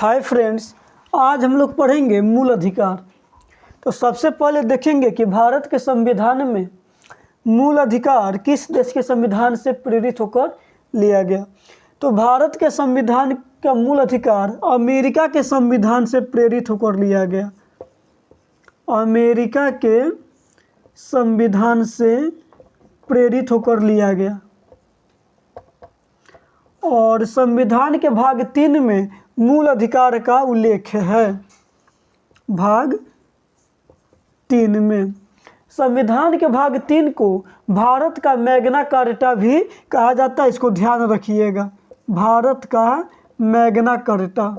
Hi friends, आज हम लोग पढ़ेंगे मूल अधिकार। तो सबसे पहले देखेंगे कि भारत के संविधान में मूल अधिकार किस देश के संविधान से प्रेरित होकर लिया गया। तो भारत के संविधान का मूल अधिकार अमेरिका के संविधान से प्रेरित होकर लिया गया। अमेरिका के संविधान से प्रेरित होकर लिया गया और संविधान के भाग 3 में मूल अधिकार का उल्लेख है। भाग 3 में संविधान के भाग 3 को भारत का मैग्ना कार्टा भी कहा जाता है। इसको ध्यान रखिएगा, भारत का मैग्ना कार्टा।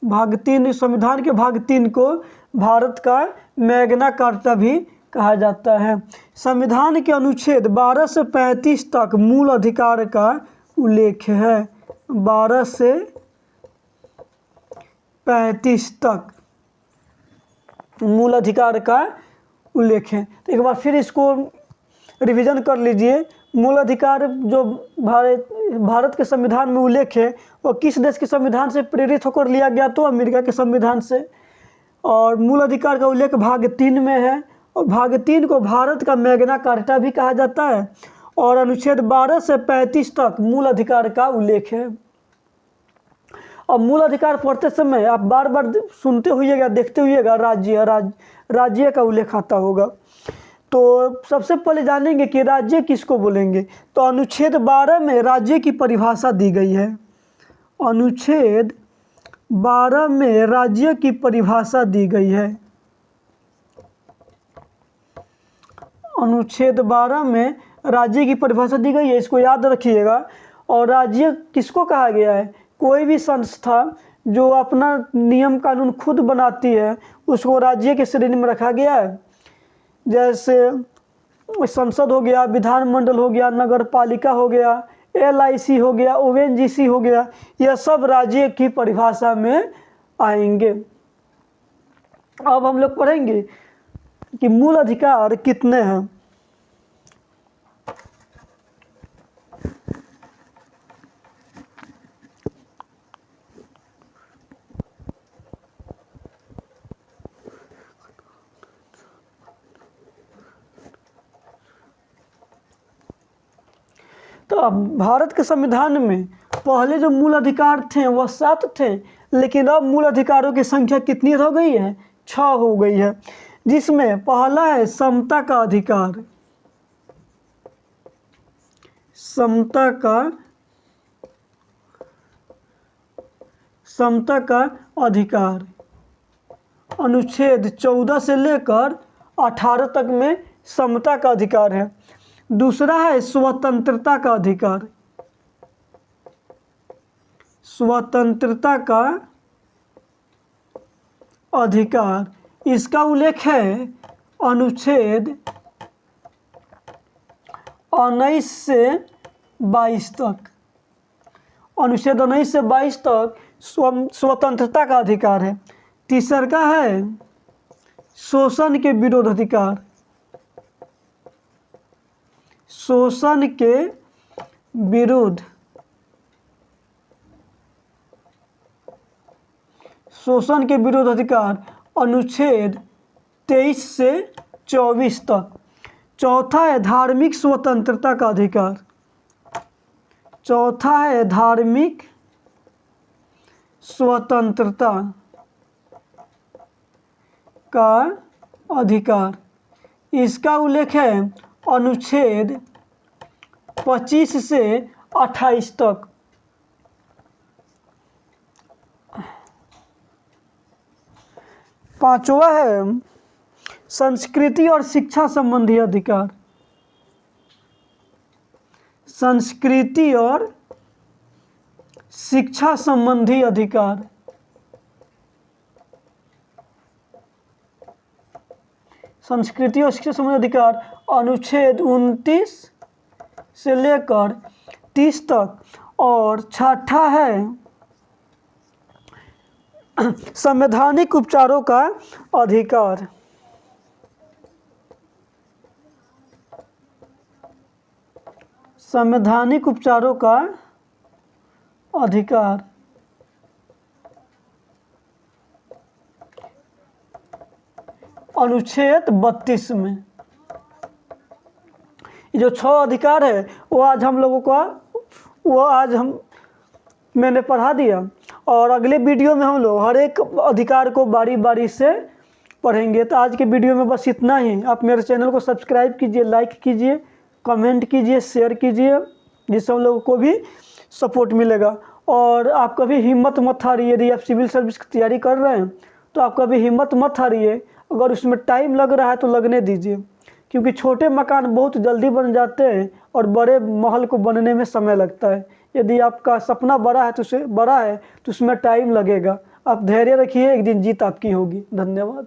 भाग 3, संविधान के भाग 3 को भारत का मैग्ना कार्टा भी कहा जाता है। संविधान के अनुच्छेद 12 से 35 तक मूल अधिकार का उल्लेख है। 12 से 35 तक मूल अधिकार का उल्लेख है। तो एक बार फिर इसको रिवीजन कर लीजिए। मूल अधिकार जो भारत के संविधान में उल्लेख है वो किस देश के संविधान से प्रेरित होकर लिया गया? तो अमेरिका के संविधान से। और मूल अधिकार का उल्लेख भाग 3 में है और भाग 3 को भारत का मैग्ना कार्टा भी कहा जाता है और अनुच्छेद 12 से 35 तक मूल अधिकार का उल्लेख है। और मूल अधिकार पढ़ते समय आप बार बार सुनते हुइएगा, देखते हुइएगा, राज्य का उल्लेख आता होगा। तो सबसे पहले जानेंगे कि राज्य किसको बोलेंगे। तो अनुच्छेद 12 में राज्य की परिभाषा दी गई है। अनुच्छेद 12 में राज्य की परिभाषा दी गई है। अनुच्छेद 12 में राज्य की परिभाषा दी गई है, इसको याद रखिएगा। और राज्य किसको कहा गया है? कोई भी संस्था जो अपना नियम कानून खुद बनाती है उसको राज्य के श्रेणी में रखा गया है। जैसे संसद हो गया, विधानमंडल हो गया, नगर पालिका हो गया, LIC हो गया, ONGC हो गया, यह सब राज्य की परिभाषा में आएंगे। अब हम लोग पढ़ेंगे कि मूल अधिकार कितने हैं। तो अब भारत के संविधान में पहले जो मूल अधिकार थे वह 7 थे, लेकिन अब मूल अधिकारों की संख्या कितनी हो गई है? 6 हो गई है। जिसमें पहला है समता का अधिकार। समता का अधिकार अनुच्छेद 14 से लेकर 18 तक में समता का अधिकार है। दूसरा है स्वतंत्रता का अधिकार। स्वतंत्रता का अधिकार, इसका उल्लेख है अनुच्छेद 19 से 22 तक। अनुच्छेद 19 से 22 तक स्वतंत्रता का अधिकार है। तीसरा का है शोषण के विरोध अधिकार। शोषण के विरुद्ध, शोषण के विरोध अधिकार अनुच्छेद 23 से 24 तक। चौथा है धार्मिक स्वतंत्रता का अधिकार। चौथा है धार्मिक स्वतंत्रता का अधिकार। इसका उल्लेख है अनुच्छेद 25 से 28 तक। पांचवा है संस्कृति और शिक्षा संबंधी अधिकार। संस्कृति और शिक्षा संबंधी अधिकार। संस्कृति और शिक्षा संबंधी अधिकार अनुच्छेद 29 से लेकर 30 तक। और छठा है संवैधानिक उपचारों का अधिकार। संवैधानिक उपचारों का अधिकार। अनुच्छेद 32 में ये जो 6 अधिकार है वो आज हम लोगों का मैंने पढ़ा दिया, और अगले वीडियो में हम लोग हर एक अधिकार को बारी बारी से पढ़ेंगे। तो आज के वीडियो में बस इतना ही। आप मेरे चैनल को सब्सक्राइब कीजिए, लाइक कीजिए, कमेंट कीजिए, शेयर कीजिए, जिससे हम लोगों को भी सपोर्ट मिलेगा। और आप कभी हिम्मत मत हारिए। यदि आप सिविल सर्विस की तैयारी कर रहे हैं तो आप कभी हिम्मत मत हारिए। अगर उसमें टाइम लग रहा है तो लगने दीजिए, क्योंकि छोटे मकान बहुत जल्दी बन जाते हैं और बड़े महल को बनने में समय लगता है। यदि आपका सपना बड़ा है तो उसमें टाइम लगेगा। आप धैर्य रखिए, एक दिन जीत आपकी होगी। धन्यवाद।